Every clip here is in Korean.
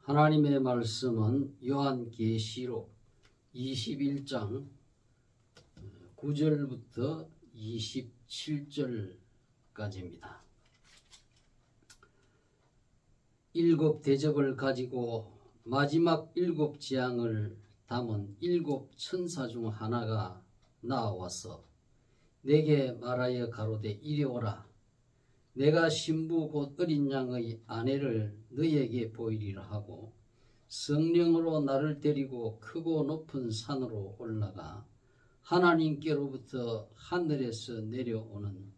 하나님의 말씀은 요한계시록 21장 9절부터 27절까지입니다. 일곱 대접을 가지고 마지막 일곱 재앙을 담은 일곱 천사 중 하나가 나와서 내게 말하여 가로되 이리 오라. 내가 신부 곧 어린 양의 아내를 너에게 보이리라 하고 성령으로 나를 데리고 크고 높은 산으로 올라가 하나님께로부터 하늘에서 내려오는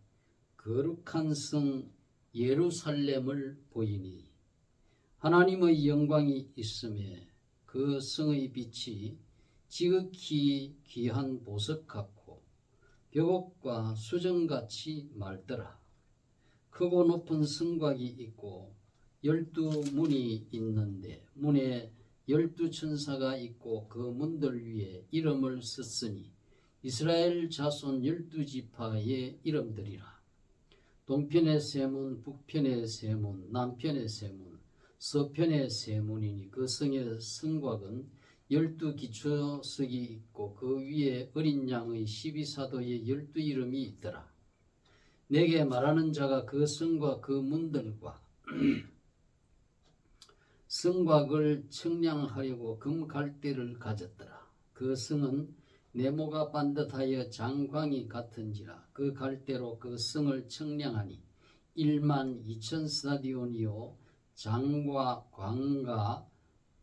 거룩한 성 예루살렘을 보이니 하나님의 영광이 있음에 그 성의 빛이 지극히 귀한 보석 같고 벽옥과 수정같이 맑더라. 크고 높은 성곽이 있고 12문이 있는데 문에 12천사가 있고 그 문들 위에 이름을 썼으니 이스라엘 자손 12지파의 이름들이라. 동편의 세문, 북편의 세문, 남편의 세문, 서편의 세문이니 그 성의 성곽은 12기초석이 있고 그 위에 어린 양의 12사도의 12이름이 있더라. 내게 말하는 자가 그 성과 그 문들과 성곽을 청량하려고 금갈대를 가졌더라. 그 성은 네모가 반듯하여 장광이 같은지라. 그 갈대로 그 성을 청량하니 12,000스타디온이요 장과 광과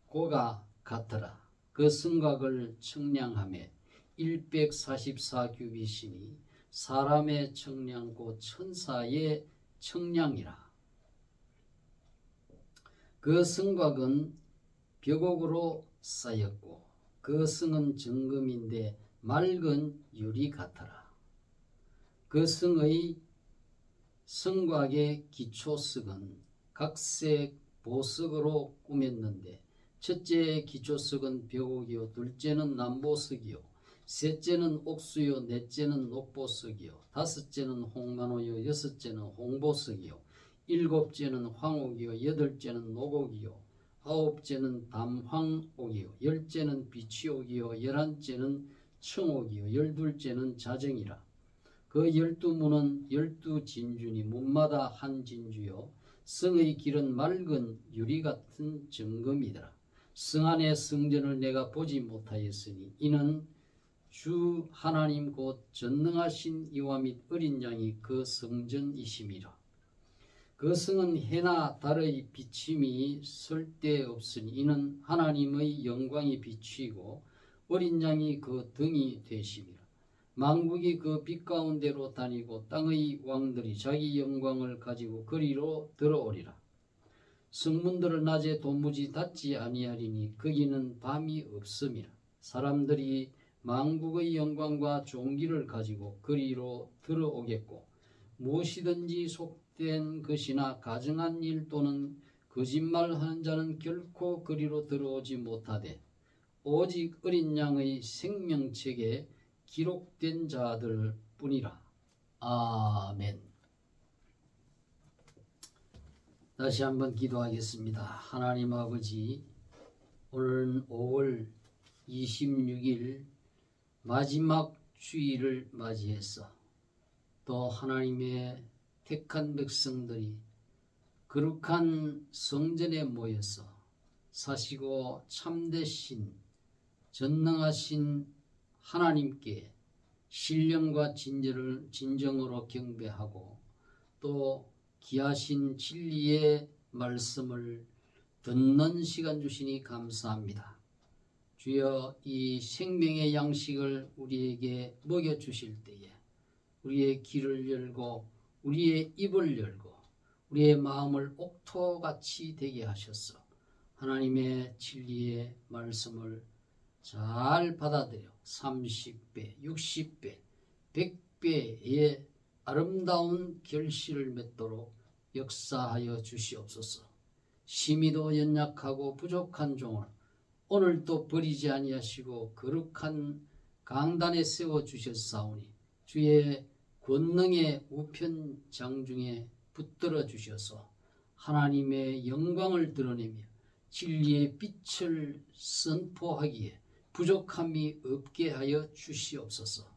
고가 같더라. 그 성곽을 청량하며 144규빗이니 사람의 청량 곧 천사의 청량이라. 그 성곽은 벽옥으로 쌓였고 그 성은 정금인데 맑은 유리 같더라. 그 성의 성곽의 기초석은 각색 보석으로 꾸몄는데 첫째 기초석은 벽옥이요 둘째는 남보석이요 셋째는 옥수요 넷째는 녹보석이요 다섯째는 홍만호요 여섯째는 홍보석이요 일곱째는 황옥이요 여덟째는 녹옥이요 아홉째는 담황옥이요 열째는 비치옥이요 열한째는 청옥이요 열둘째는 자정이라. 그 12문은 12진주니 문마다 한 진주요 성의 길은 맑은 유리 같은 정금이더라. 성 안의 성전을 내가 보지 못하였으니 이는 주 하나님 곧 전능하신 이와 및 어린 양이 그 성전이심이라. 그 성은 해나 달의 비침이 쓸데없으니 이는 하나님의 영광이 비치고 어린 양이 그 등이 되심이라. 만국이 그 빛 가운데로 다니고 땅의 왕들이 자기 영광을 가지고 거리로 들어오리라. 성문들을 낮에 도무지 닫지 아니하리니 거기는 밤이 없음이라. 사람들이 만국의 영광과 존귀를 가지고 거리로 들어오겠고 무엇이든지 속된 것이나 가증한 일 또는 거짓말하는 자는 결코 거리로 들어오지 못하되 오직 어린 양의 생명책에 기록된 자들 뿐이라. 아멘. 다시 한번 기도하겠습니다. 하나님 아버지, 오늘은 5월 26일 마지막 주일을 맞이해서 또 하나님의 택한 백성들이 거룩한 성전에 모여서 사시고 참되신 전능하신 하나님께 신령과 진정으로 경배하고 또 귀하신 진리의 말씀을 듣는 시간 주시니 감사합니다. 주여, 이 생명의 양식을 우리에게 먹여주실 때에 우리의 귀를 열고 우리의 입을 열고 우리의 마음을 옥토같이 되게 하셔서 하나님의 진리의 말씀을 잘 받아들여 30배, 60배, 100배의 아름다운 결실을 맺도록 역사하여 주시옵소서. 심히도 연약하고 부족한 종을 오늘도 버리지 아니하시고 거룩한 강단에 세워주셨사오니 주의 권능의 우편 장중에 붙들어 주셔서 하나님의 영광을 드러내며 진리의 빛을 선포하기에 부족함이 없게 하여 주시옵소서.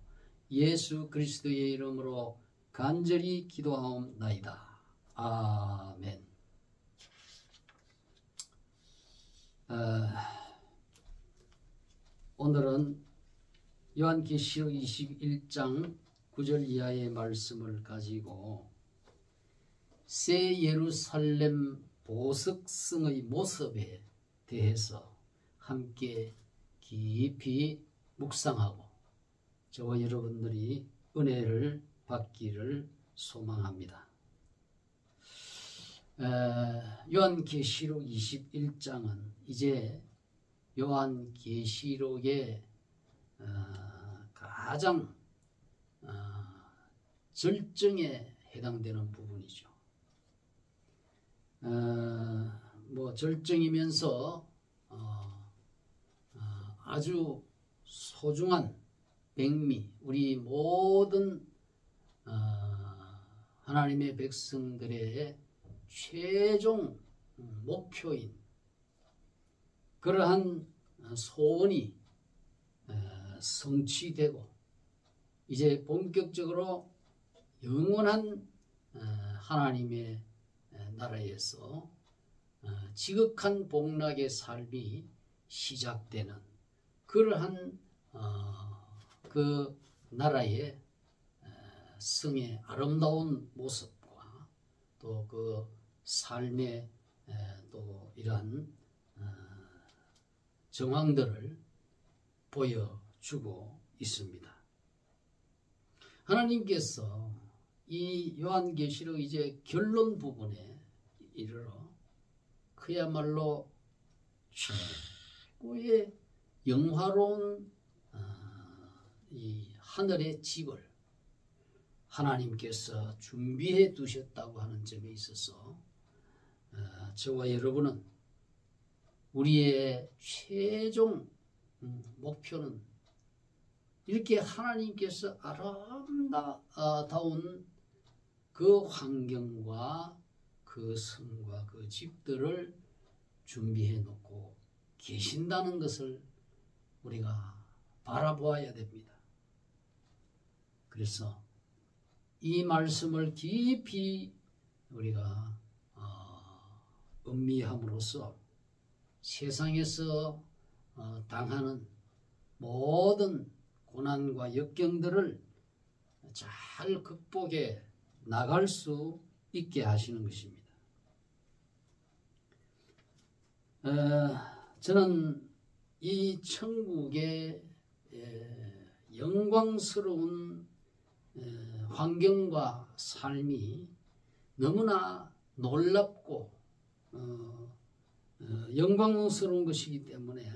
예수 그리스도의 이름으로 간절히 기도하옵나이다. 아멘. 오늘은 요한계시록 21장 9절 이하의 말씀을 가지고 새 예루살렘 보석성의 모습에 대해서 함께 깊이 묵상하고 저와 여러분들이 은혜를 받기를 소망합니다. 요한계시록 21장은 이제 요한계시록의 가장 절정에 해당되는 부분이죠. 뭐 절정이면서 아주 소중한 백미, 우리 모든 하나님의 백성들의 최종 목표인 그러한 소원이 성취되고 이제 본격적으로 영원한 하나님의 나라에서 지극한 복락의 삶이 시작되는 그러한 그 나라의 성의 아름다운 모습과 또 그 삶의 또 이러한 정황들을 보여주고 있습니다. 하나님께서 이 요한계시록 이제 결론 부분에 이르러 그야말로 최고의 영화로운 이 하늘의 집을 하나님께서 준비해 두셨다고 하는 점에 있어서 저와 여러분은 우리의 최종 목표는 이렇게 하나님께서 아름다운 그 환경과 그 성과 그 집들을 준비해 놓고 계신다는 것을 우리가 바라보아야 됩니다. 그래서 이 말씀을 깊이 우리가 음미함으로써 세상에서 당하는 모든 고난과 역경들을 잘 극복해 나갈 수 있게 하시는 것입니다. 저는 이 천국의 영광스러운 환경과 삶이 너무나 놀랍고 영광스러운 것이기 때문에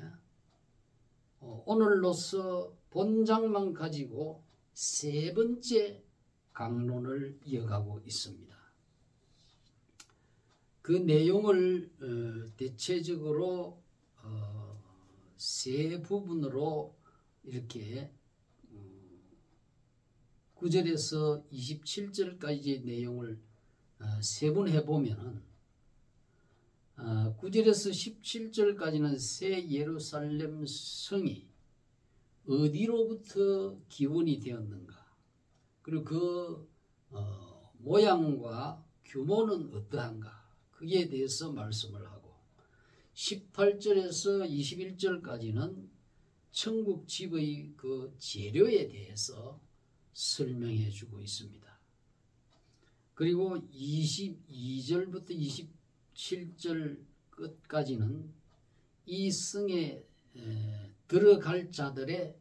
오늘로서 본장만 가지고 세 번째 강론을 이어가고 있습니다. 그 내용을 대체적으로 세 부분으로 이렇게 9절에서 27절까지의 내용을 세분해 보면은 9절에서 17절까지는 새 예루살렘 성이 어디로부터 기원이 되었는가, 그리고 그 모양과 규모는 어떠한가, 그에 대해서 말씀을 하고 18절에서 21절까지는 천국 집의 그 재료에 대해서 설명해 주고 있습니다. 그리고 22절부터 27절 끝까지는 이 성에 들어갈 자들의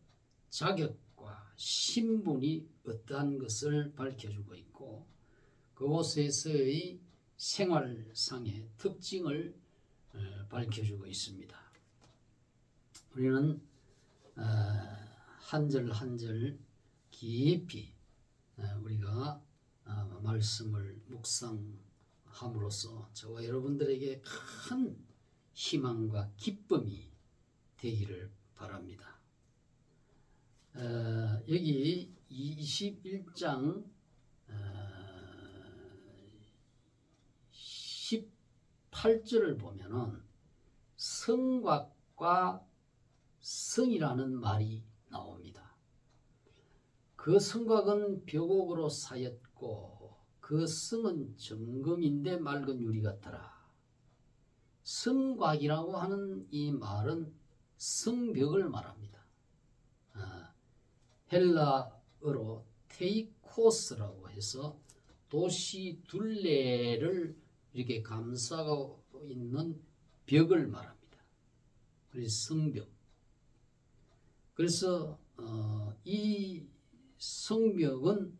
자격과 신분이 어떠한 것을 밝혀주고 있고 그곳에서의 생활상의 특징을 밝혀주고 있습니다. 우리는 한 절 한 절 깊이 우리가 말씀을 묵상함으로써 저와 여러분들에게 큰 희망과 기쁨이 되기를 바랍니다. 여기 21장 18절을 보면은 성곽과 성이라는 말이 나옵니다. 그 성곽은 벽옥으로 쌓였고 그 성은 정금인데 맑은 유리 같더라. 성곽이라고 하는 이 말은 성벽을 말합니다. 헬라어로 테이코스라고 해서 도시 둘레를 이렇게 감싸고 있는 벽을 말합니다. 그래서 성벽. 그래서 이 성벽은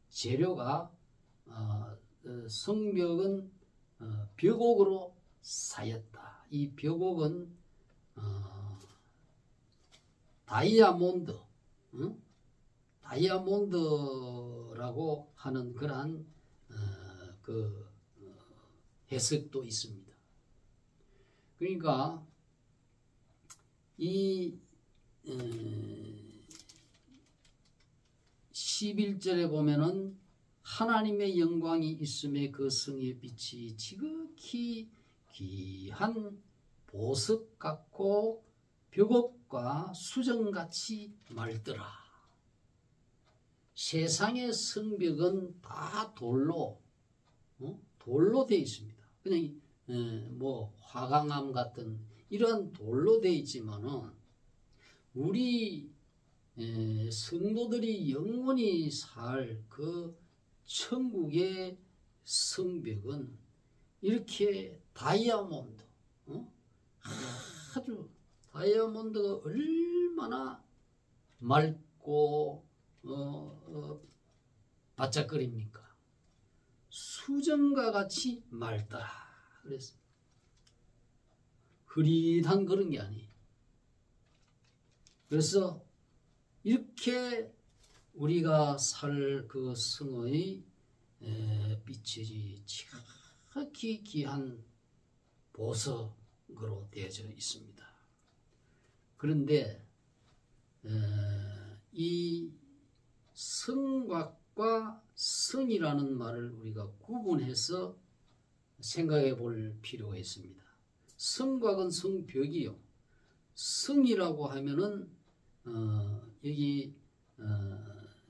재료가 성벽은 벽옥으로 쌓였다. 이 벽옥은 다이아몬드, 다이아몬드라고 하는 그러한 해석도 있습니다. 그러니까 이 11절에 보면은 하나님의 영광이 있음에 그 성의 빛이 지극히 귀한 보석 같고 벽옥과 수정같이 맑더라. 세상의 성벽은 다 돌로 되어 있습니다. 그냥 뭐 화강암 같은 이런 돌로 되어 있지만은 우리 성도들이 영원히 살 그 천국의 성벽은 이렇게 다이아몬드, 아주 다이아몬드가 얼마나 맑고 반짝거립니까? 수정과 같이 맑다. 그래서 흐릿한 그런 게 아니에요. 그래서 이렇게 우리가 살 그 성의 빛이 지극히 귀한 보석으로 되어져 있습니다. 그런데 이 성곽과 성이라는 말을 우리가 구분해서 생각해 볼 필요가 있습니다. 성곽은 성벽이요. 성이라고 하면은 여기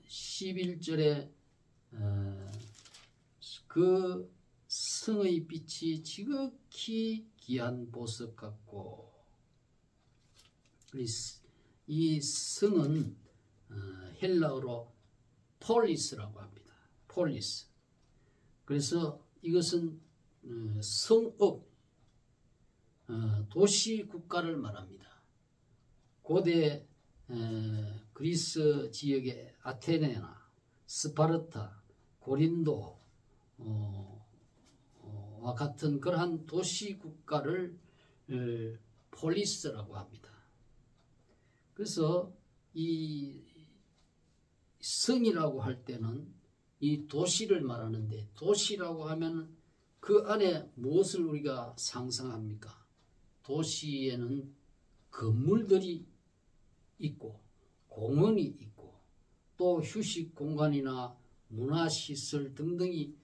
11절에 그 성의 빛이 지극히 귀한 보석 같고, 이 성은 헬라어로 폴리스라고 합니다. 폴리스. 그래서 이것은 성읍, 도시 국가를 말합니다. 고대 그리스 지역의 아테네나 스파르타, 고린도 와 같은 그러한 도시 국가를 폴리스라고 합니다. 그래서 이 성이라고 할 때는 이 도시를 말하는데, 도시라고 하면 그 안에 무엇을 우리가 상상합니까? 도시에는 건물들이 있고 공원이 있고 또 휴식 공간이나 문화시설 등등이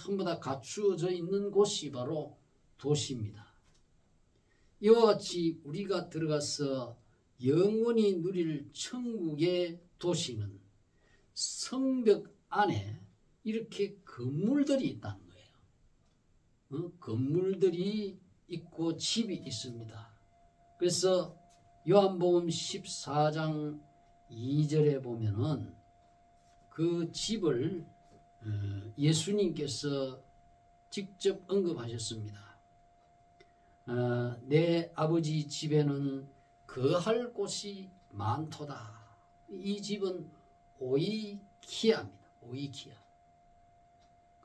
전부 다 갖추어져 있는 곳이 바로 도시입니다. 이와 같이 우리가 들어가서 영원히 누릴 천국의 도시는 성벽 안에 이렇게 건물들이 있다는 거예요. 건물들이 있고 집이 있습니다. 그래서 요한복음 14장 2절에 보면은 그 집을 예수님께서 직접 언급하셨습니다. 내 아버지 집에는 거할 곳이 많도다. 이 집은 오이키아입니다. 오이키아.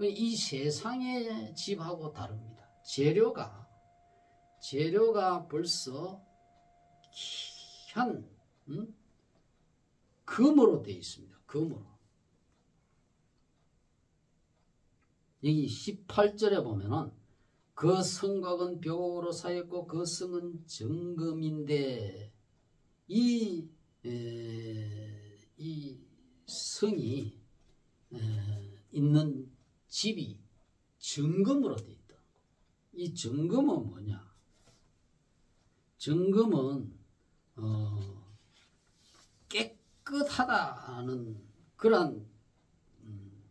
이 세상의 집하고 다릅니다. 재료가 벌써 귀한 금으로 되어 있습니다. 금으로. 여기 18절에 보면은 그 성곽은 벽옥으로 쌓였고 그 성은 정금인데 이 성이 있는 집이 정금으로 되어 있다. 이 정금은 뭐냐? 정금은 깨끗하다는 그런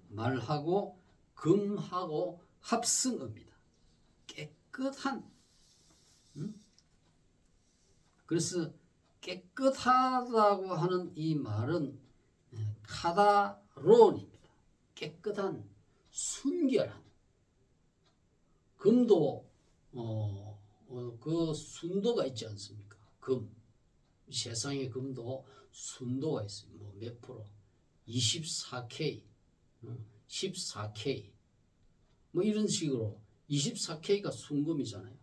말하고 금하고 합성어입니다. 깨끗한. 그래서 깨끗하다고 하는 이 말은 카다론입니다. 깨끗한, 순결한. 금도 그 순도가 있지 않습니까? 금. 세상의 금도 순도가 있습니다. 뭐 몇 프로? 24K, 14K, 뭐 이런 식으로 24K가 순금이잖아요.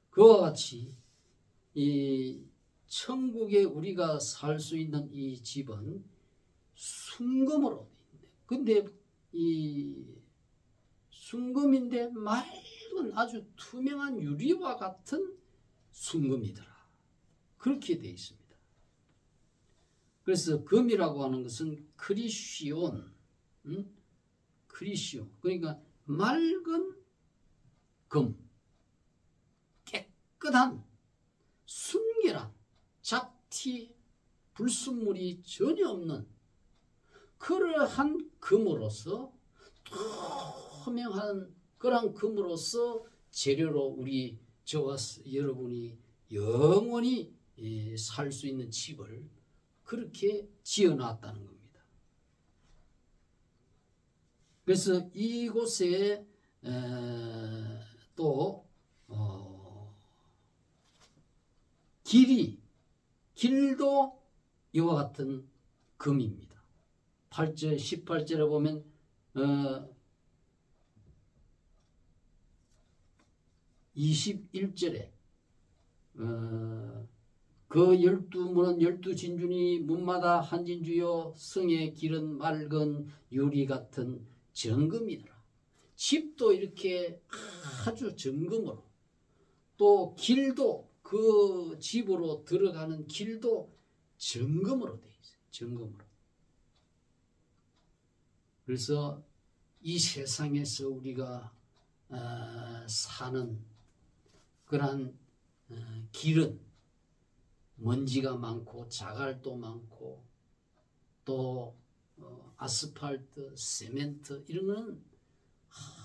그와 같이 이 천국에 우리가 살 수 있는 이 집은 순금으로 돼 있는데, 근데 이 순금인데 맑은 아주 투명한 유리와 같은 순금이더라. 그렇게 되어 있습니다. 그래서 금이라고 하는 것은 크리시온, 크리시온, 그러니까 맑은 금, 깨끗한, 순결한, 잡티, 불순물이 전혀 없는 그러한 금으로서, 투명한 그런 금으로서 재료로 우리 저와 여러분이 영원히 살 수 있는 집을 그렇게 지어놨다는 겁니다. 그래서 이곳에 또 길도 이와 같은 금입니다. 8절, 18절에 보면 21절에 그 12문은 12진주니 문마다 한 진주요 성의 길은 맑은 유리 같은 정금이더라. 집도 이렇게 아주 정금으로, 또 길도 그 집으로 들어가는 길도 정금으로 되어 있어요. 정금으로. 그래서 이 세상에서 우리가 사는 그러한 길은 먼지가 많고 자갈도 많고 또 아스팔트, 세멘트 이런 거는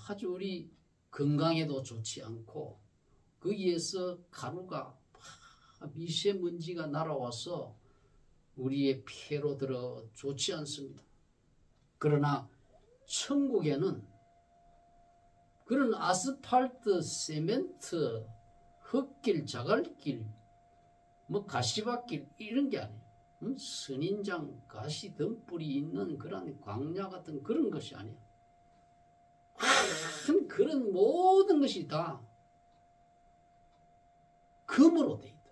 아주 우리 건강에도 좋지 않고 거기에서 가루가 미세먼지가 날아와서 우리의 폐로 들어 좋지 않습니다. 그러나 천국에는 그런 아스팔트, 세멘트, 흙길, 자갈길, 뭐 가시밭길 이런 게 아니에요. 선인장, 가시 등불이 있는 그런 광야 같은 그런 것이 아니에요. 그런 모든 것이 다 금으로 돼 있다.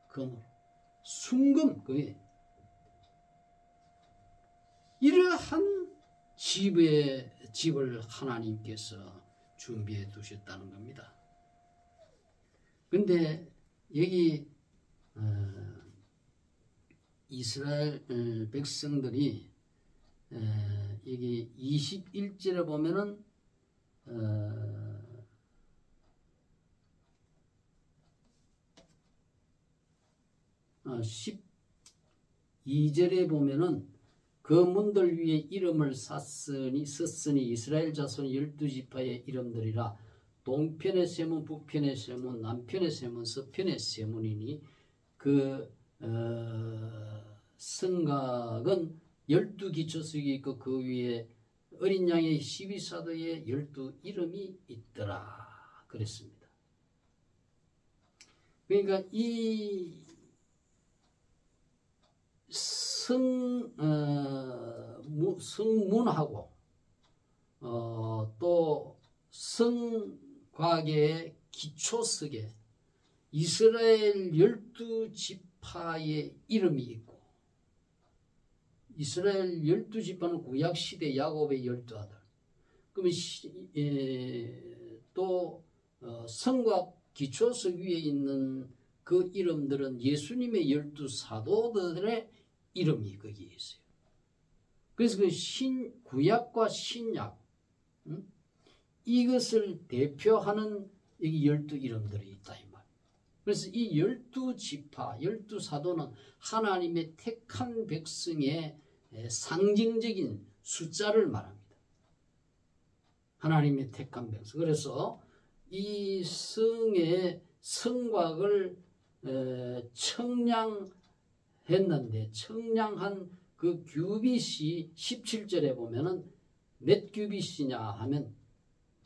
금으로. 순금, 그게. 이러한 집을 하나님께서 준비해 두셨다는 겁니다. 근데 여기 이스라엘 백성들이 여기 21절에 보면은 12절에 보면은 그 문들 위에 이름을 썼으니 이스라엘 자손 12지파의 이름들이라. 동편의 세문, 북편의 세문, 남편의 세문, 서편의 세문이니 그 성곽은 12기초석이 있고 그 위에 어린 양의 12사도의 12 이름이 있더라 그랬습니다. 그러니까 이 성문하고 또 성곽의 기초석에 이스라엘 12지파의 이름이 있고, 이스라엘 12지파는 구약시대 야곱의 12아들. 그러면 또 성곽 기초석 위에 있는 그 이름들은 예수님의 12사도들의 이름이 거기에 있어요. 그래서 그 구약과 신약, 이것을 대표하는 여기 12 이름들이 있다 이 말. 그래서 이 12지파, 12사도는 하나님의 택한 백성의 상징적인 숫자를 말합니다. 하나님의 택한 백성. 그래서 이 성의 성곽을 청량했는데, 청량한 그 규빗이 17절에 보면은 몇 규빗이냐 하면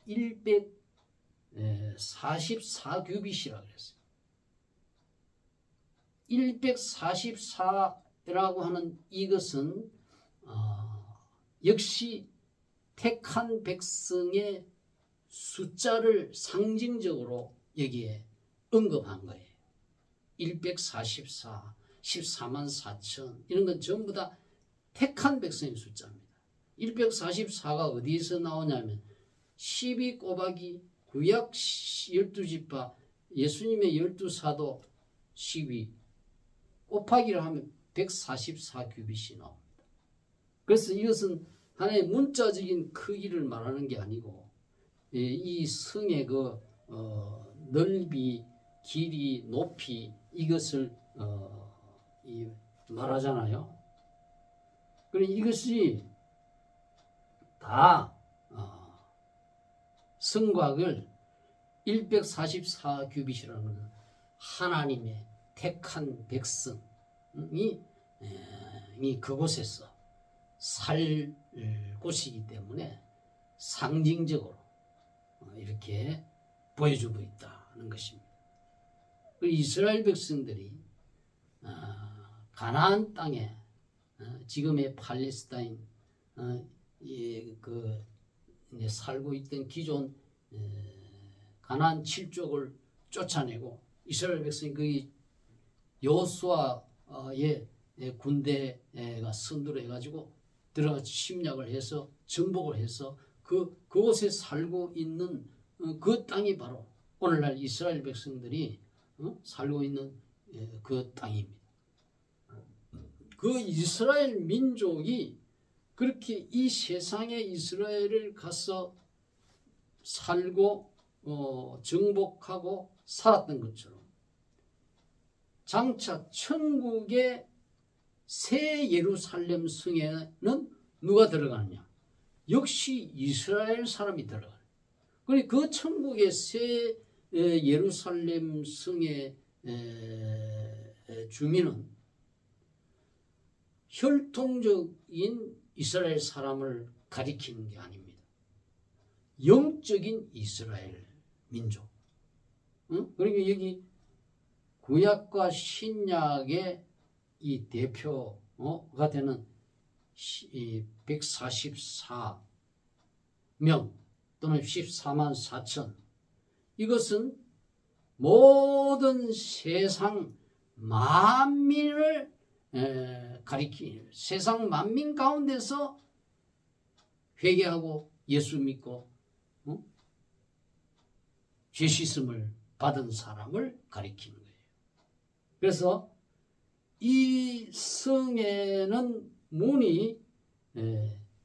144규빗이라고 그랬어요. 144라고 하는 이것은 역시 택한 백성의 숫자를 상징적으로 여기에 언급한 거예요. 144, 14만 4천 이런 건 전부 다 택한 백성의 숫자입니다. 144가 어디서 나오냐면 12 곱하기 구약 12지파 예수님의 12사도 12 곱하기를 하면 144규빗이 나옵니다. 그래서 이것은 하나의 문자적인 크기를 말하는 게 아니고 이 성의 그 넓이, 길이, 높이 이것을 말하잖아요. 그러니 이것이 다 성곽을 144규빗이라는 것은 하나님의 택한 백성이 그곳에서 살 곳이기 때문에 상징적으로 이렇게 보여주고 있다는 것입니다. 이스라엘 백성들이 가나안 땅에 지금의 팔레스타인 살고 있던 기존 가나안 7족을 쫓아내고 이스라엘 백성이 그 여호수아의 군대가 선두를 해가지고 들어가 침략을 해서 정복을 해서 그곳에 살고 있는 그 땅이 바로 오늘날 이스라엘 백성들이 살고 있는 그 땅입니다. 그 이스라엘 민족이 그렇게 이 세상에 이스라엘을 가서 살고 정복하고 살았던 것처럼 장차 천국의 새 예루살렘 성에는 누가 들어가느냐? 역시 이스라엘 사람이 들어가요. 그러니까 그 천국의 새 예루살렘 성의 주민은 혈통적인 이스라엘 사람을 가리키는 게 아닙니다. 영적인 이스라엘 민족. 그러니까 여기 구약과 신약의 이 대표가 되는 144명 또는 14만 4천 이것은 모든 세상 만민을 가리키는 세상 만민 가운데서 회개하고 예수 믿고 죄 씻음을 받은 사람을 가리키는 거예요. 그래서 이 성에는 문이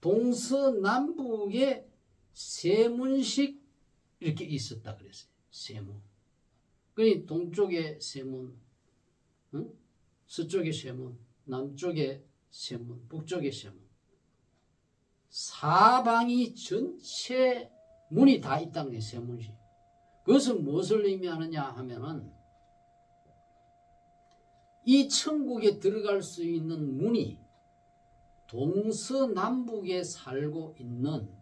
동서남북에 세문씩 이렇게 있었다 그랬어요. 세문. 그러니 동쪽에 세문, 서쪽에 세문, 남쪽에 세문, 북쪽에 세문. 사방이 전체 문이 다 있다는 게 세문이. 그것은 무엇을 의미하느냐 하면은 이 천국에 들어갈 수 있는 문이 동서남북에 살고 있는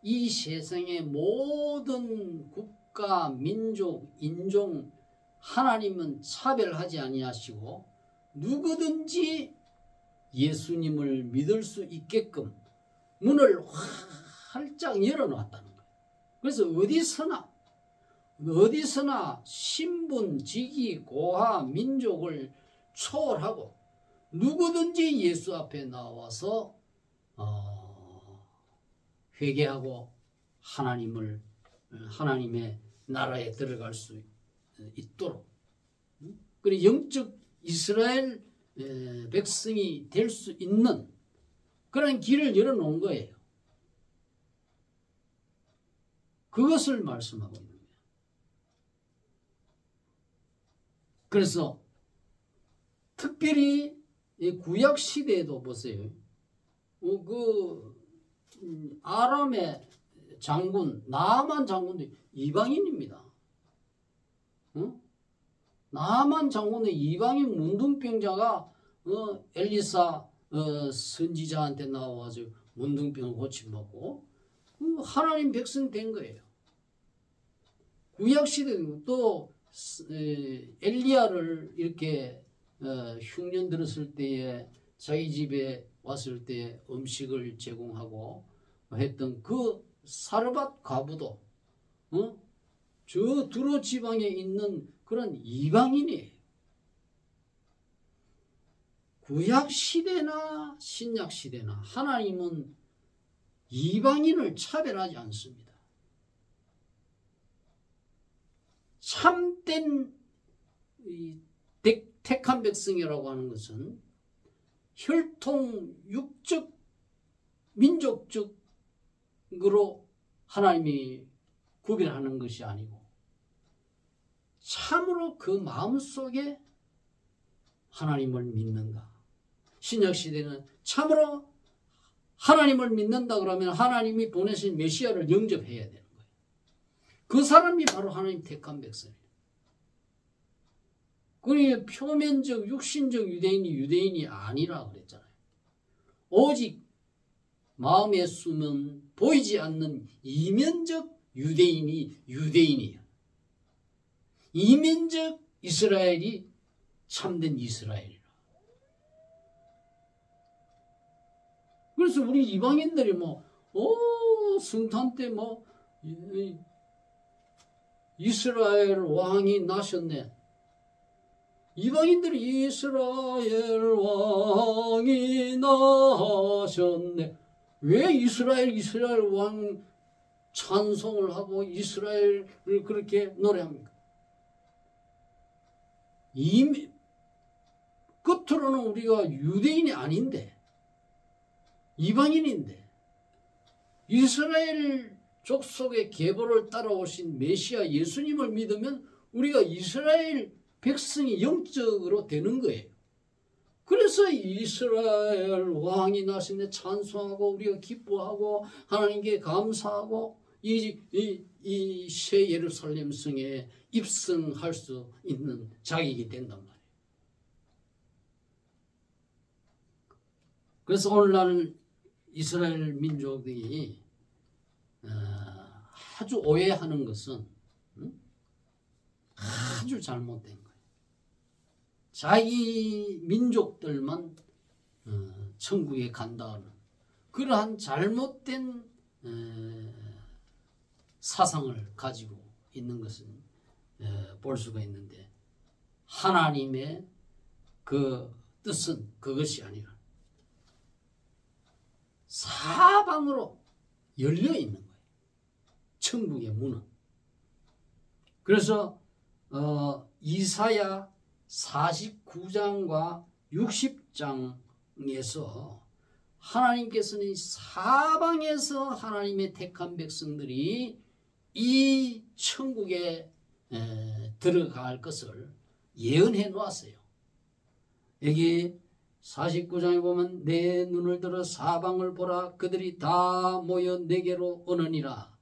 이 세상의 모든 국가, 민족, 인종 하나님은 차별하지 아니하시고 누구든지 예수님을 믿을 수 있게끔 문을 활짝 열어놨다는 거예요. 그래서 어디서나 신분, 직위, 고하, 민족을 초월하고 누구든지 예수 앞에 나와서 회개하고 하나님의 나라에 들어갈 수 있도록 그리고 영적 이스라엘 백성이 될 수 있는 그런 길을 열어놓은 거예요. 그것을 말씀하고 있는 거예요. 그래서 특별히 이 구약 시대에도 보세요. 아람의 장군 나아만 장군도 이방인입니다. 나아만 장군의 이방인 문둥병자가 엘리사 선지자한테 나와가지고 문둥병을 고침받고 하나님 백성 된 거예요. 구약 시대도 또 엘리야를 이렇게 흉년 들었을 때에 자기 집에 왔을 때 음식을 제공하고 했던 그 사르밧 과부도 저 두로 지방에 있는 그런 이방인이에요. 구약 시대나 신약 시대나 하나님은 이방인을 차별하지 않습니다. 참된 택한 백성이라고 하는 것은 혈통, 육적, 민족적으로 하나님이 구별하는 것이 아니고 참으로 그 마음속에 하나님을 믿는가. 신약시대는 참으로 하나님을 믿는다 그러면 하나님이 보내신 메시아를 영접해야 되는 거예요. 그 사람이 바로 하나님 택한 백성이에요. 그러니 표면적 육신적 유대인이 유대인이 아니라 그랬잖아요. 오직 마음에 숨은 보이지 않는 이면적 유대인이 유대인이에요. 이면적 이스라엘이 참된 이스라엘이라. 그래서 우리 이방인들이 성탄 때 이스라엘 왕이 나셨네. 이방인들이 이스라엘 왕이 나셨네. 왜 이스라엘 왕 찬송을 하고 이스라엘을 그렇게 노래합니까? 끝으로는 우리가 유대인이 아닌데 이방인인데 이스라엘 족속의 계보를 따라오신 메시아 예수님을 믿으면 우리가 이스라엘 백성이 영적으로 되는 거예요. 그래서 이스라엘 왕이 나신데 찬송하고 우리가 기뻐하고 하나님께 감사하고 이 새 예루살렘 성에 입성할 수 있는 자격이 된단 말이에요. 그래서 오늘날 이스라엘 민족이 아주 오해하는 것은 아주 잘못된 거예요. 자기 민족들만 천국에 간다는 그러한 잘못된 사상을 가지고 있는 것은 볼 수가 있는데 하나님의 그 뜻은 그것이 아니라 사방으로 열려 있는 거예요. 천국의 문은. 그래서 이사야 49장과 60장에서 하나님께서는 사방에서 하나님의 택한 백성들이 이 천국에 들어갈 것을 예언해 놓았어요. 여기 49장에 보면 내 눈을 들어 사방을 보라. 그들이 다 모여 내게로 오느니라.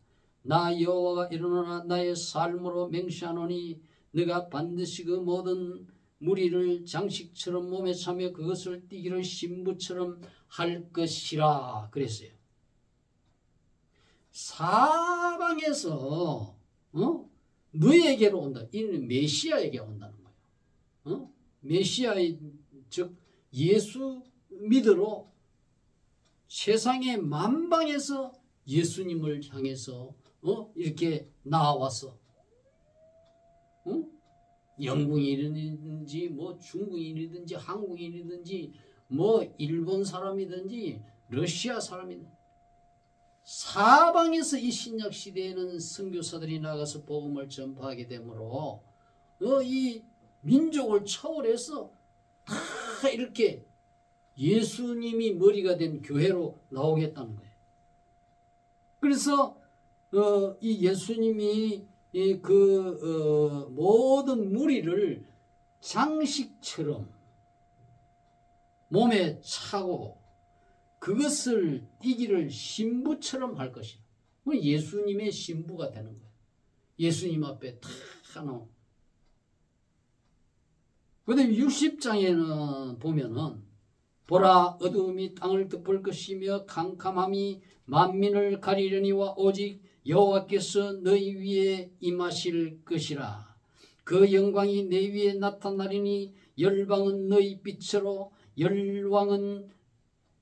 나 여호와가 이르노라. 나의 삶으로 맹세하노니 네가 반드시 그 모든 무리를 장식처럼 몸에 차며 그것을 띠기를 신부처럼 할 것이라 그랬어요. 사방에서 너에게로 온다. 이는 메시아에게 온다는 거예요. 메시아의 즉 예수 믿으러 세상의 만방에서 예수님을 향해서 이렇게 나와서 영국인이든지 중국인이든지 한국인이든지 일본 사람이든지 러시아 사람이든지 사방에서 이 신약 시대에는 선교사들이 나가서 복음을 전파하게 되므로 이 민족을 초월해서 다 이렇게 예수님이 머리가 된 교회로 나오겠다는 거예요. 그래서 이 예수님이 모든 무리를 장식처럼 몸에 차고 그것을 띠기를 신부처럼 할 것이다. 예수님의 신부가 되는 거예요. 예수님 앞에 탁 하나. 그 다음에 60장에는 보면은 보라 어두움이 땅을 덮을 것이며 캄캄함이 만민을 가리려니와 오직 여호와께서 너희 위에 임하실 것이라. 그 영광이 내 위에 나타나리니 열방은 너희 빛으로 열왕은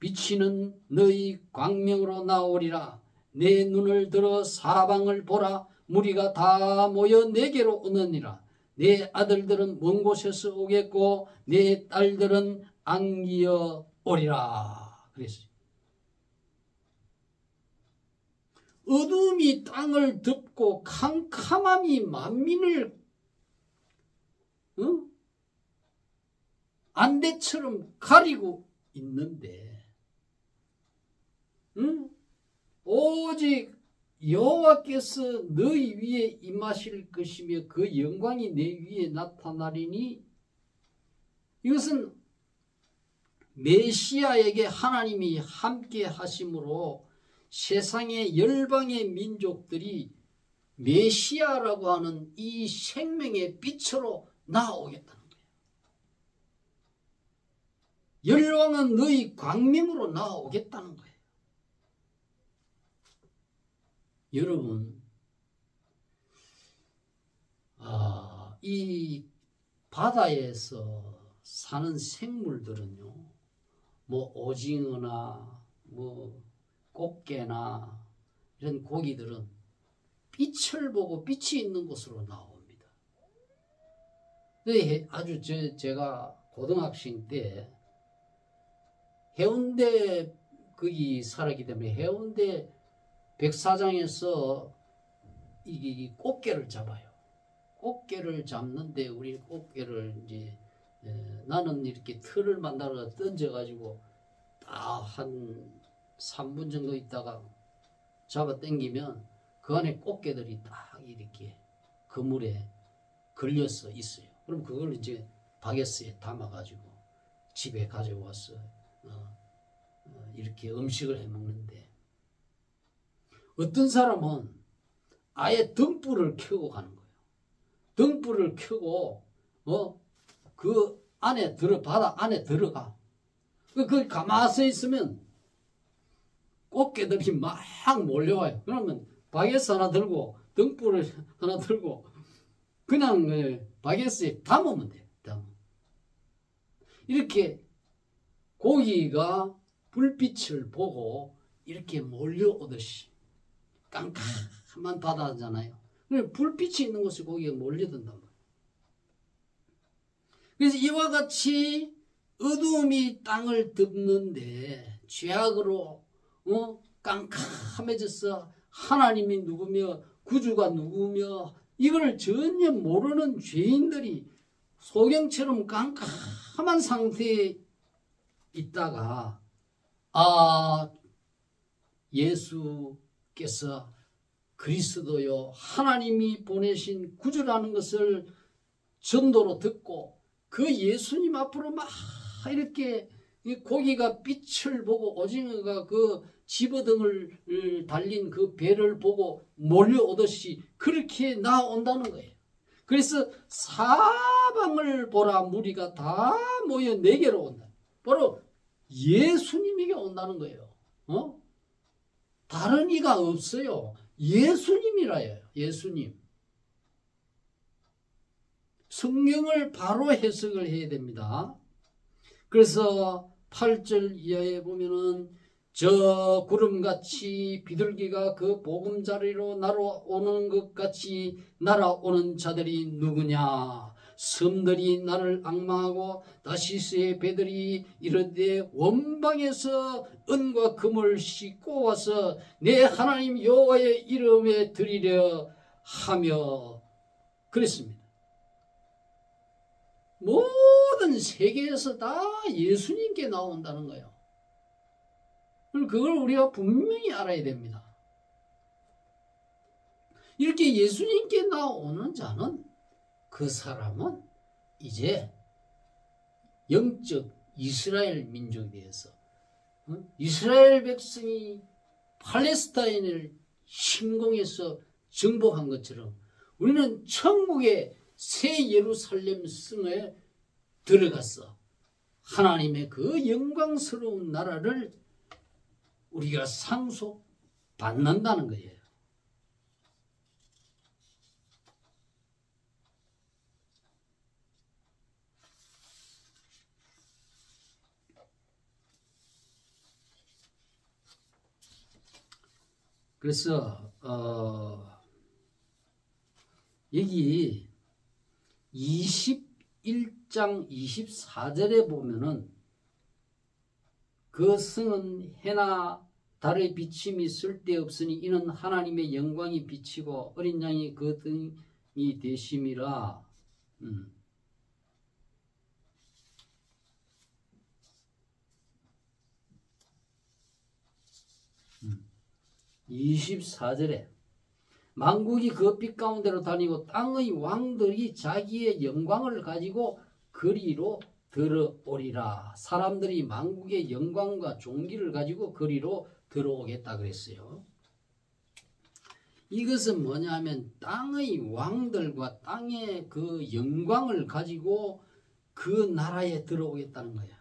비치는 너희 광명으로 나오리라. 내 눈을 들어 사방을 보라. 무리가 다 모여 내게로 오느니라. 내 아들들은 먼 곳에서 오겠고 내 딸들은 안기어 오리라. 그랬어요. 어둠이 땅을 덮고 캄캄함이 만민을 안대처럼 가리고 있는데 오직 여호와께서 너희 위에 임하실 것이며 그 영광이 내 위에 나타나리니, 이것은 메시아에게 하나님이 함께 하심으로 세상의 열방의 민족들이 메시아라고 하는 이 생명의 빛으로 나오겠다는 거예요. 열왕은 너희 광명으로 나오겠다는 거예요. 여러분, 이 바다에서 사는 생물들은요, 뭐 오징어나 뭐 꽃게나 이런 고기들은 빛을 보고 빛이 있는 곳으로 나옵니다. 근데 아주 제가 고등학생 때 해운대 거기 살았기 때문에 해운대 백사장에서 이 꽃게를 잡아요. 꽃게를 잡는데 우리 꽃게를 이제 나는 이렇게 틀을 만들어 던져가지고 딱 한 3분 정도 있다가 잡아 당기면 그 안에 꽃게들이 딱 이렇게 그물에 걸려서 있어요. 그럼 그걸 이제 바게스에 담아가지고 집에 가져와서 이렇게 음식을 해 먹는데, 어떤 사람은 아예 등불을 켜고 가는 거예요. 등불을 켜고 그 안에 바다 안에 들어가. 그 가만히 서 있으면 꽃게들이 막 몰려와요. 그러면 바게스 하나 들고 등불을 하나 들고 그냥 바게스에 담으면 돼요. 이렇게 고기가 불빛을 보고 이렇게 몰려오듯이, 깜깜한 바다잖아요. 불빛이 있는 곳에 고기가 몰려든단 말이에요. 그래서 이와 같이 어두움이 땅을 덮는데 죄악으로 깜깜해져서 하나님이 누구며 구주가 누구며 이걸 전혀 모르는 죄인들이 소경처럼 깜깜한 상태에 있다가 예수께서 그리스도요 하나님이 보내신 구주라는 것을 전도로 듣고 그 예수님 앞으로 막 이렇게 고기가 빛을 보고 오징어가 그 집어등을 달린 그 배를 보고 몰려오듯이 그렇게 나온다는 거예요. 그래서 사방을 보라, 무리가 다 모여 내게로 온다. 바로 예수님에게 온다는 거예요. 다른 이가 없어요. 예수님이라요. 예수님. 성경을 바로 해석을 해야 됩니다. 그래서 8절 이하에 보면은 저 구름같이 비둘기가 그 보금자리로 날아오는 것 같이 날아오는 자들이 누구냐? 섬들이 나를 앙망하고 다시스의 배들이 이르되 원방에서 은과 금을 싣고 와서 내 하나님 여호와의 이름에 드리려 하며 그랬습니다. 모든 세계에서 다 예수님께 나온다는 거예요. 그걸 우리가 분명히 알아야 됩니다. 이렇게 예수님께 나오는 자는 그 사람은 이제 영적 이스라엘 민족에 대해서 이스라엘 백성이 팔레스타인을 침공해서 정복한 것처럼 우리는 천국의 새 예루살렘 성에 들어갔어. 하나님의 그 영광스러운 나라를 우리가 상속받는다는 거예요. 그래서 여기 21장 24절에 보면은 그 성은 해나 달의 비침이 쓸데없으니 이는 하나님의 영광이 비치고 어린 양이 그 등이 되심이라. 24절에 만국이 그 빛 가운데로 다니고 땅의 왕들이 자기의 영광을 가지고 거리로 들어오리라. 사람들이 만국의 영광과 존귀를 가지고 거리로 들어오겠다 그랬어요. 이것은 뭐냐면 땅의 왕들과 땅의 그 영광을 가지고 그 나라에 들어오겠다는 거예요.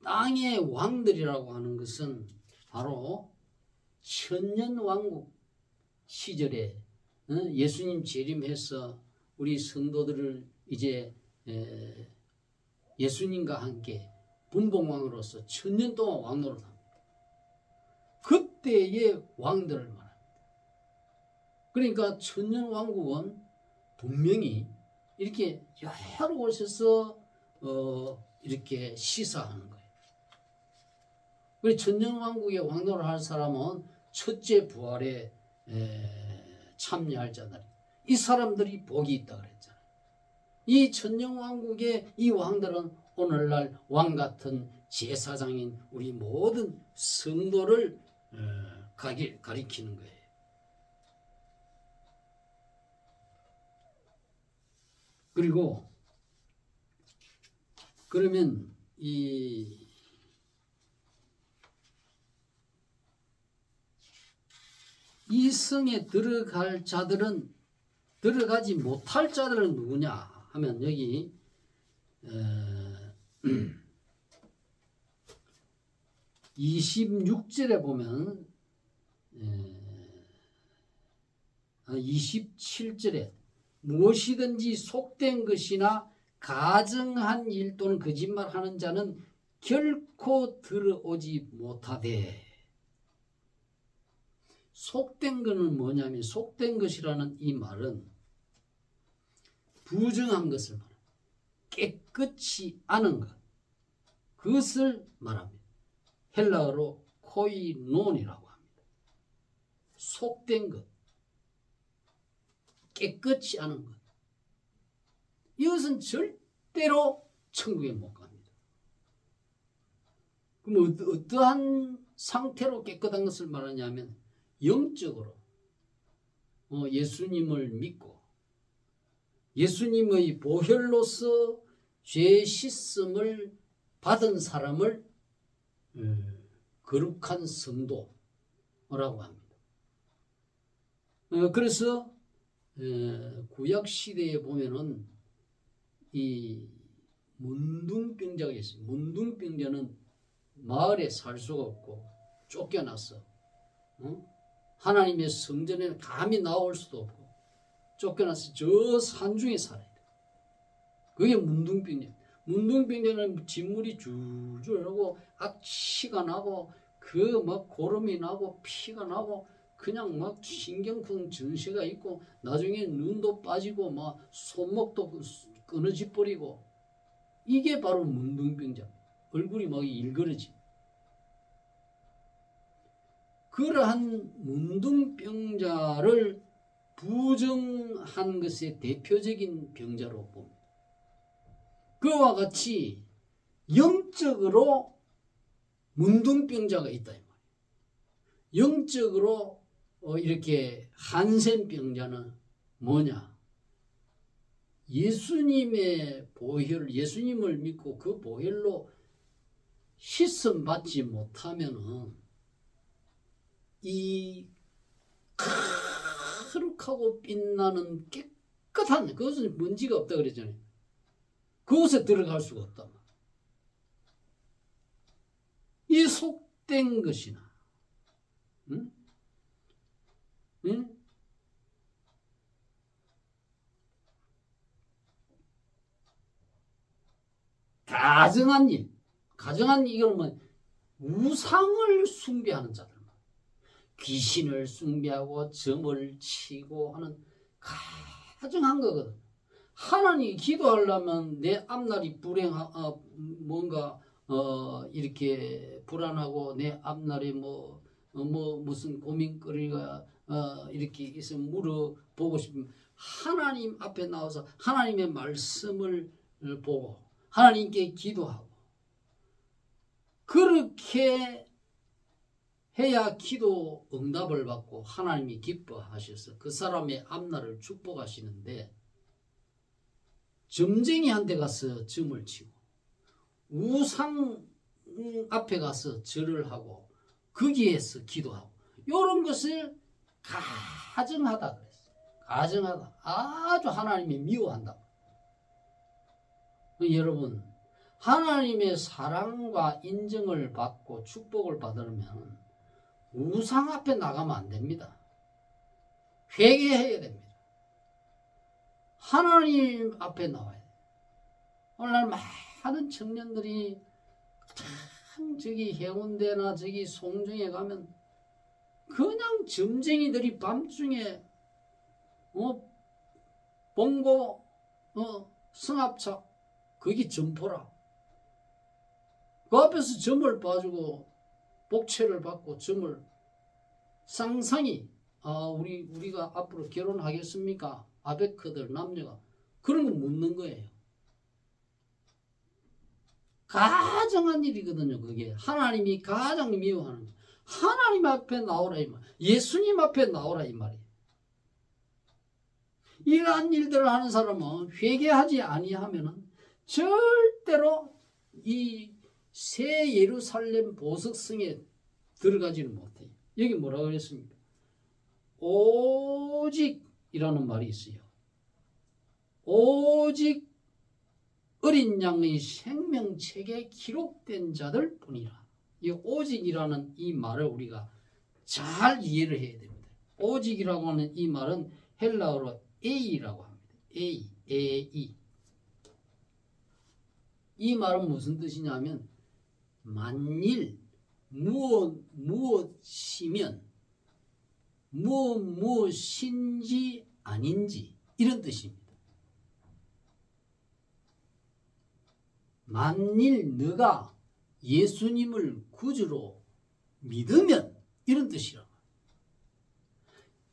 땅의 왕들이라고 하는 것은 바로 천년왕국 시절에 예수님 재림해서 우리 성도들을 이제 예수님과 함께 분봉왕으로서 천년 동안 왕노릇합니다. 그때의 왕들을 말합니다. 그러니까 천년왕국은 분명히 이렇게 여러 곳에서 이렇게 시사하는 거예요. 우리 천년왕국의 왕노를 할 사람은 첫째 부활에 참여할 자들, 이 사람들이 복이 있다 그랬잖아요. 이 천년왕국의 이 왕들은 오늘날 왕같은 제사장인 우리 모든 성도를 가리키는 거예요. 그리고 그러면 이 성에 들어갈 자들은, 들어가지 못할 자들은 누구냐 하면 여기 26절에 보면 27절에 무엇이든지 속된 것이나 가증한 일 또는 거짓말하는 자는 결코 들어오지 못하되. 속된 것은 뭐냐면 속된 것이라는 이 말은 부정한 것을 말합니다. 깨끗이 않은 것, 그것을 말합니다. 헬라어로 코이논이라고 합니다. 속된 것, 깨끗이 않은 것, 이것은 절대로 천국에 못 갑니다. 그럼 어떠한 상태로 깨끗한 것을 말하냐면 영적으로 예수님을 믿고 예수님의 보혈로서 죄 씻음을 받은 사람을 거룩한 성도라고 합니다. 그래서 구약시대에 보면은 이 문둥병자가 있어요. 문둥병자는 마을에 살 수가 없고 쫓겨났어. 하나님의 성전에는 감히 나올 수도 없고 쫓겨나서 저 산중에 살아야 돼. 그게 문둥병자. 문둥병자는 진물이 줄줄 하고 악취가 나고 그 막 고름이 나고 피가 나고 그냥 막 신경통 증세가 있고 나중에 눈도 빠지고 막 손목도 끊어지 버리고 이게 바로 문둥병자. 얼굴이 막 일그러지. 그러한 문둥병자를 부정한 것의 대표적인 병자로 봅니다. 그와 같이 영적으로 문둥병자가 있다 이 말이에요. 영적으로 이렇게 한센병자는 뭐냐? 예수님의 보혈, 예수님을 믿고 그 보혈로 씻음 받지 못하면은 이 거룩하고 빛나는 깨끗한 그것은 먼지가 없다 그랬잖아요. 그곳에 들어갈 수가 없단 말이에요. 이 속된 것이나 응? 응? 가정한 이거는 우상을 숭배하는 자들, 귀신을 숭배하고 점을 치고 하는 가정한 거거든. 하나님이 기도하려면 내 앞날이 뭔가 이렇게 불안하고 내 앞날에 무슨 고민거리가 이렇게 있으면 물어보고 싶으면 하나님 앞에 나와서 하나님의 말씀을 보고 하나님께 기도하고 그렇게 해야 기도 응답을 받고 하나님이 기뻐하셔서 그 사람의 앞날을 축복하시는데 점쟁이한테 가서 점을 치고 우상 앞에 가서 절을 하고 거기에서 기도하고 이런 것을 가증하다 그랬어요. 가증하다. 아주 하나님이 미워한다. 여러분 하나님의 사랑과 인정을 받고 축복을 받으려면 우상 앞에 나가면 안 됩니다. 회개해야 됩니다. 하나님 앞에 나와야 돼요. 오늘날 많은 청년들이 참 저기 해운대나 저기 송정에 가면 그냥 점쟁이들이 밤중에 봉고 승합차 거기 점포라. 그 앞에서 점을 봐주고 복채를 받고 점을 상상이 우리가 앞으로 결혼하겠습니까? 아베크들 남녀가 그런 거 묻는 거예요. 가정한 일이거든요. 그게 하나님이 가장 미워하는 거예요. 하나님 앞에 나오라 이 말. 예수님 앞에 나오라 이 말이에요. 이러한 일들을 하는 사람은 회개하지 아니하면은 절대로 이 새 예루살렘 보석성에 들어가지는 못해요. 여기 뭐라 그랬습니까? 오직이라는 말이 있어요. 오직 어린 양의 생명책에 기록된 자들 뿐이라. 이 오직이라는 이 말을 우리가 잘 이해를 해야 됩니다. 오직이라고 하는 이 말은 헬라어로 A라고 합니다. A. 이 말은 무슨 뜻이냐면 만일 무엇이면 무엇인지 아닌지 이런 뜻입니다. 만일 너가 예수님을 구주로 믿으면 이런 뜻이라고.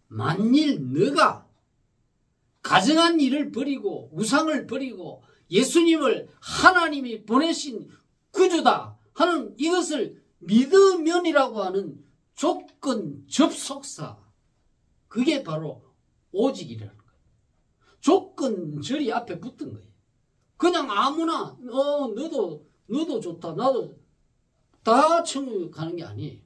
만일 너가 가정한 일을 버리고 우상을 버리고 예수님을 하나님이 보내신 구주다 하는 이것을 믿으면이라고 하는 조건 접속사 그게 바로 오직이라는 거예요. 조건절이 앞에 붙은 거예요. 그냥 아무나 너도 좋다 나도 다 천국 가는 게 아니에요.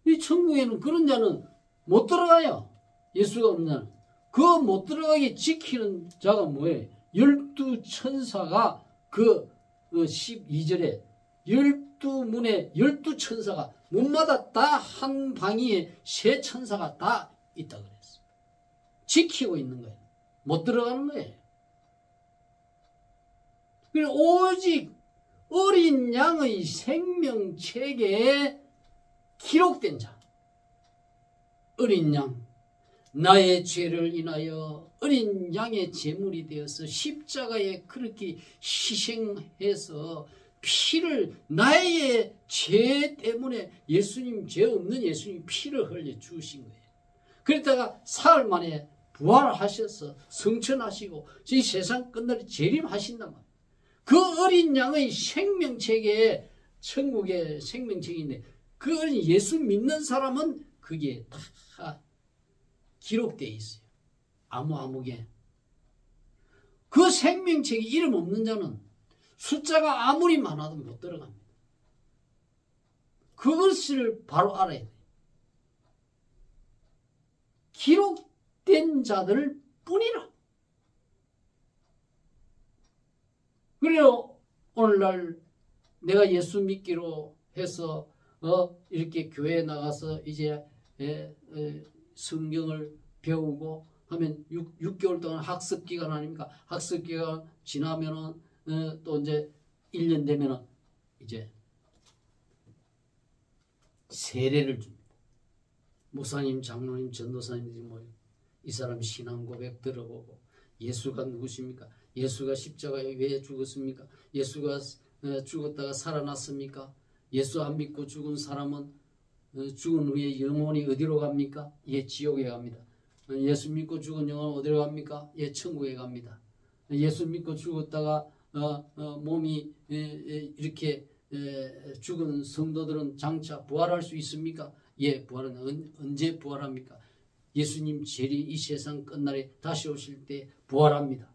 이 천국에는 그런 자는 못 들어가요. 예수가 없는 자는. 그 못 들어가게 지키는 자가 뭐예요? 12천사가 그 12절에 12문에 12천사가 문마다 다 한 방위에 세 천사가 다 있다 그랬어요. 지키고 있는 거예요. 못 들어가는 거예요. 그래서 오직 어린 양의 생명책에 기록된 자. 어린 양. 나의 죄를 인하여 어린 양의 제물이 되어서 십자가에 그렇게 희생해서 피를 나의 죄 때문에 예수님 죄 없는 예수님 피를 흘려 주신 거예요. 그랬다가 사흘 만에 부활하셔서 성천하시고 이 세상 끝날에 재림하신단 말이에요. 그 어린 양의 생명책에 천국의 생명책인데 그 어린 예수 믿는 사람은 그게 다 기록되어 있어요. 아무개. 그 생명책에 이름 없는 자는 숫자가 아무리 많아도 못 들어갑니다. 그것을 바로 알아야 돼요. 기록된 자들 뿐이라. 그래요. 오늘날 내가 예수 믿기로 해서 이렇게 교회에 나가서 이제 성경을 배우고 하면 6개월 동안 학습 기간 아닙니까? 학습 기간 지나면은 또 이제 1년 되면은 이제 세례를 줍니다. 목사님, 장로님, 전도사님들이 이 사람 신앙 고백 들어보고 예수가 누구십니까? 예수가 십자가에 왜 죽었습니까? 예수가 죽었다가 살아났습니까? 예수 안 믿고 죽은 사람은 죽은 후에 영혼이 어디로 갑니까? 예, 지옥에 갑니다. 예수 믿고 죽은 영혼은 어디로 갑니까? 예, 천국에 갑니다. 예수 믿고 죽었다가 몸이 이렇게 죽은 성도들은 장차 부활할 수 있습니까? 예, 부활은 언제 부활합니까? 예수님 재림 이 세상 끝날에 다시 오실 때 부활합니다.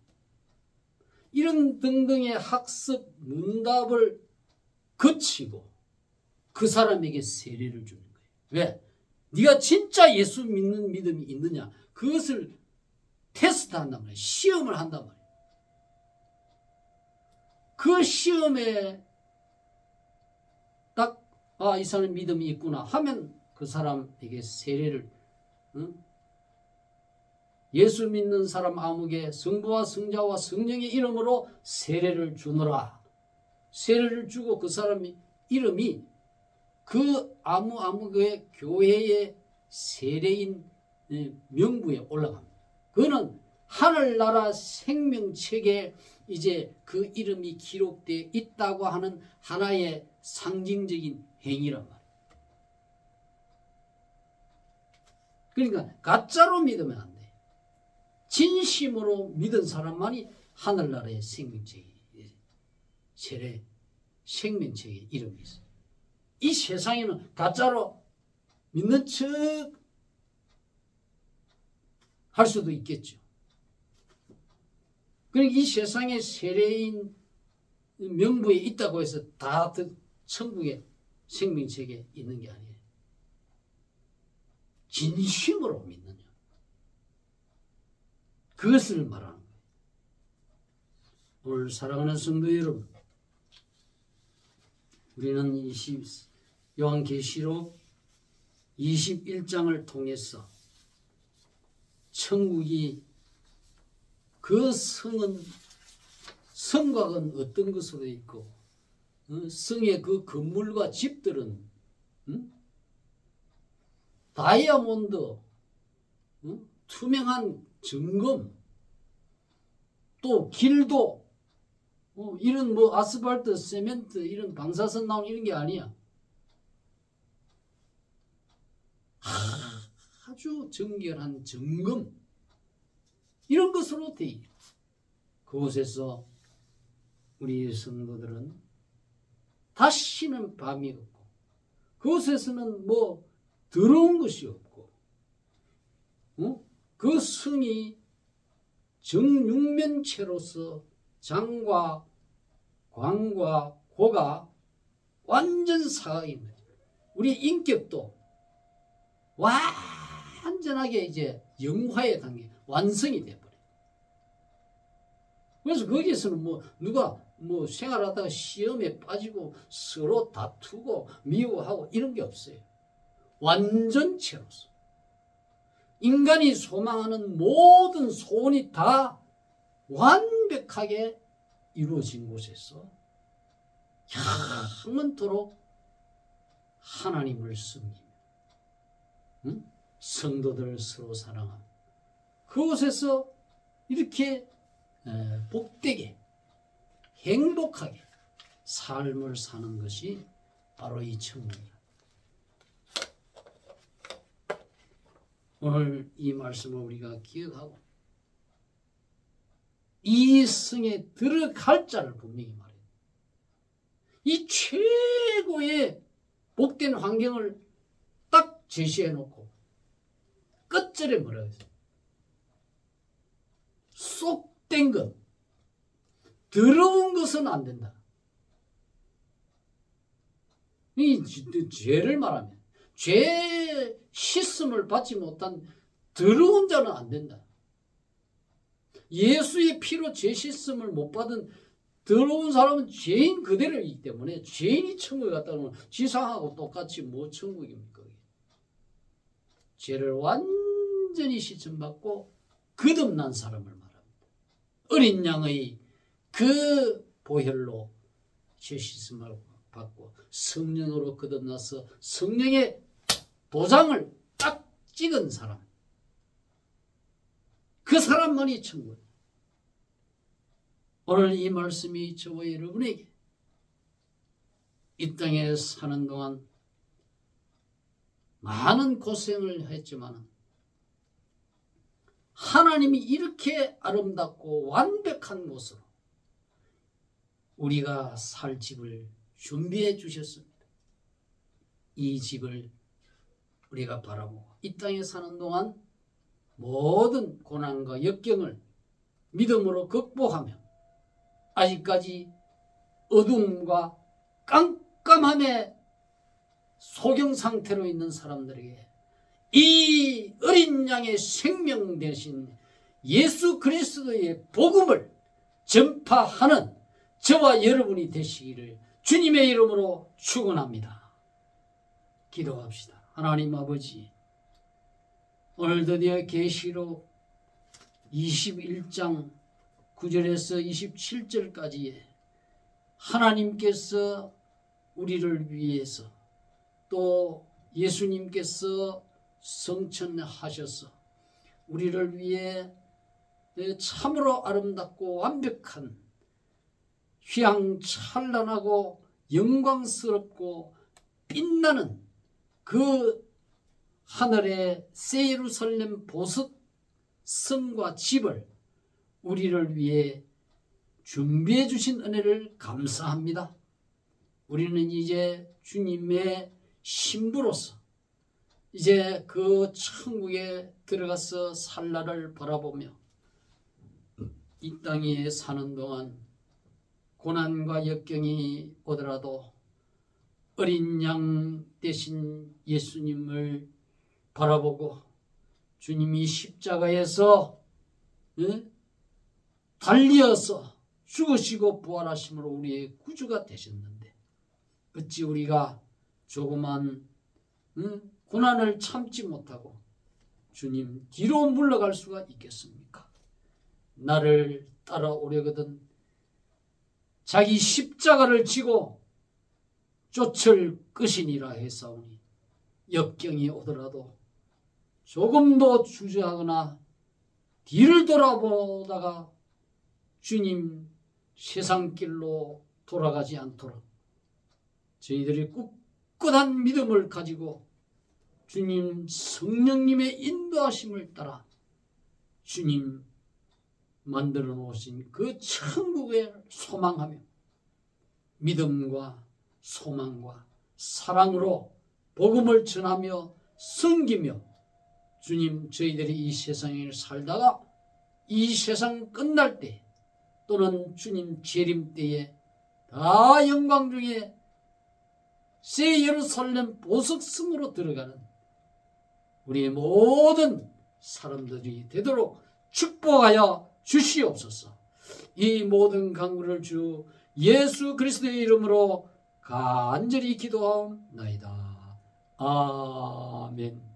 이런 등등의 학습 문답을 거치고 그 사람에게 세례를 주는 거예요. 왜? 네가 진짜 예수 믿는 믿음이 있느냐? 그것을 테스트한단 말이에요. 시험을 한단 말이에요. 그 시험에 딱 이 사람 믿음이 있구나 하면 그 사람에게 세례를 예수 믿는 사람 아무개 성부와 성자와 성령의 이름으로 세례를 주노라. 세례를 주고 그 사람이 이름이 그 아무개 교회의 세례인 명부에 올라갑니다. 그거는 하늘나라 생명책에 이제 그 이름이 기록되어 있다고 하는 하나의 상징적인 행위란 말이에요. 그러니까 가짜로 믿으면 안 돼요. 진심으로 믿은 사람만이 하늘나라의 생명책에 세례 생명책에 이름이 있어요. 이 세상에는 가짜로 믿는 척 할 수도 있겠죠. 그러니까 이 세상에 세례인 명부에 있다고 해서 다 천국의 생명책에 있는 게 아니에요. 진심으로 믿느냐. 그것을 말하는 거예요. 오늘 사랑하는 성도 여러분, 우리는 요한계시록 21장을 통해서 천국이 그 성곽은 어떤 것으로 있고 성의 그 건물과 집들은 다이아몬드, 투명한 정금, 또 길도 이런 아스팔트, 세멘트 이런 방사선 나오는 이런 게 아니야. 아주 정결한 정금 이런 것으로 돼 있어요. 그곳에서 우리 성도들은 다시는 밤이 없고 그곳에서는 더러운 것이 없고 그 성이 정육면체로서 장과 광과 고가 완전 사각입니다. 우리 인격도 완전하게 이제 영화의 단계 완성이 돼버려요. 그래서 거기에서는 누가 생활하다가 시험에 빠지고 서로 다투고 미워하고 이런 게 없어요. 완전체로서 인간이 소망하는 모든 소원이 다 완벽하게 이루어진 곳에서 영원토록 하나님을 섬기며 성도들을 서로 사랑하며 그곳에서 이렇게 복되게 행복하게 삶을 사는 것이 바로 이 천국이다. 오늘 이 말씀을 우리가 기억하고 이 성에 들어갈 자를 분명히 말해요. 이 최고의 복된 환경을 딱 제시해 놓고 끝절에 뭐라고 했어요? 쏙된 것, 더러운 것은 안 된다. 이 죄를 말하면 죄 씻음을 받지 못한 더러운 자는 안 된다. 예수의 피로 죄 씻음을 못 받은 더러운 사람은 죄인 그대로이기 때문에 죄인이 천국에 갔다 오면 지상하고 똑같이 뭐 천국입니까? 죄를 완전히 씻음받고 거듭난 사람을 말합니다. 어린 양의 그 보혈로 죄 씻음을 받고 성령으로 거듭나서 성령의 도장을 딱 찍은 사람, 그 사람만이 천국. 오늘 이 말씀이 저와 여러분에게 이 땅에 사는 동안 많은 고생을 했지만 하나님이 이렇게 아름답고 완벽한 곳으로 우리가 살 집을 준비해 주셨습니다. 이 집을 우리가 바라보고 이 땅에 사는 동안 모든 고난과 역경을 믿음으로 극복하며 아직까지 어두움과 깜깜함의 소경 상태로 있는 사람들에게 이 어린 양의 생명 대신 예수 그리스도의 복음을 전파하는 저와 여러분이 되시기를 주님의 이름으로 축원합니다. 기도합시다. 하나님 아버지, 오늘 드디어 계시록 21장 9절에서 27절까지에 하나님께서 우리를 위해서 또 예수님께서 성천하셔서 우리를 위해 참으로 아름답고 완벽한 휘황찬란하고 영광스럽고 빛나는 그 하늘의 새 예루살렘 보석 성과 집을 우리를 위해 준비해 주신 은혜를 감사합니다. 우리는 이제 주님의 신부로서 이제 그 천국에 들어가서 살 날을 바라보며 이 땅에 사는 동안 고난과 역경이 오더라도 어린 양 대신 예수님을 바라보고 주님이 십자가에서 달리어서 죽으시고 부활하심으로 우리의 구주가 되셨는데 어찌 우리가 조그만 고난을 참지 못하고 주님 뒤로 물러갈 수가 있겠습니까? 나를 따라오려거든 자기 십자가를 지고 쫓을 것이니라 했사오니 역경이 오더라도 조금도 주저하거나 뒤를 돌아보다가 주님 세상길로 돌아가지 않도록 저희들이 꿋꿋한 믿음을 가지고 주님 성령님의 인도하심을 따라 주님 만들어 놓으신 그 천국을 소망하며 믿음과 소망과 사랑으로 복음을 전하며 섬기며 주님 저희들이 이 세상에 살다가 이 세상 끝날 때 또는 주님 재림 때에 다 영광 중에 새 예루살렘 보석성으로 들어가는 우리의 모든 사람들이 되도록 축복하여 주시옵소서. 이 모든 간구를 주 예수 그리스도의 이름으로 간절히 기도하옵나이다. 아멘.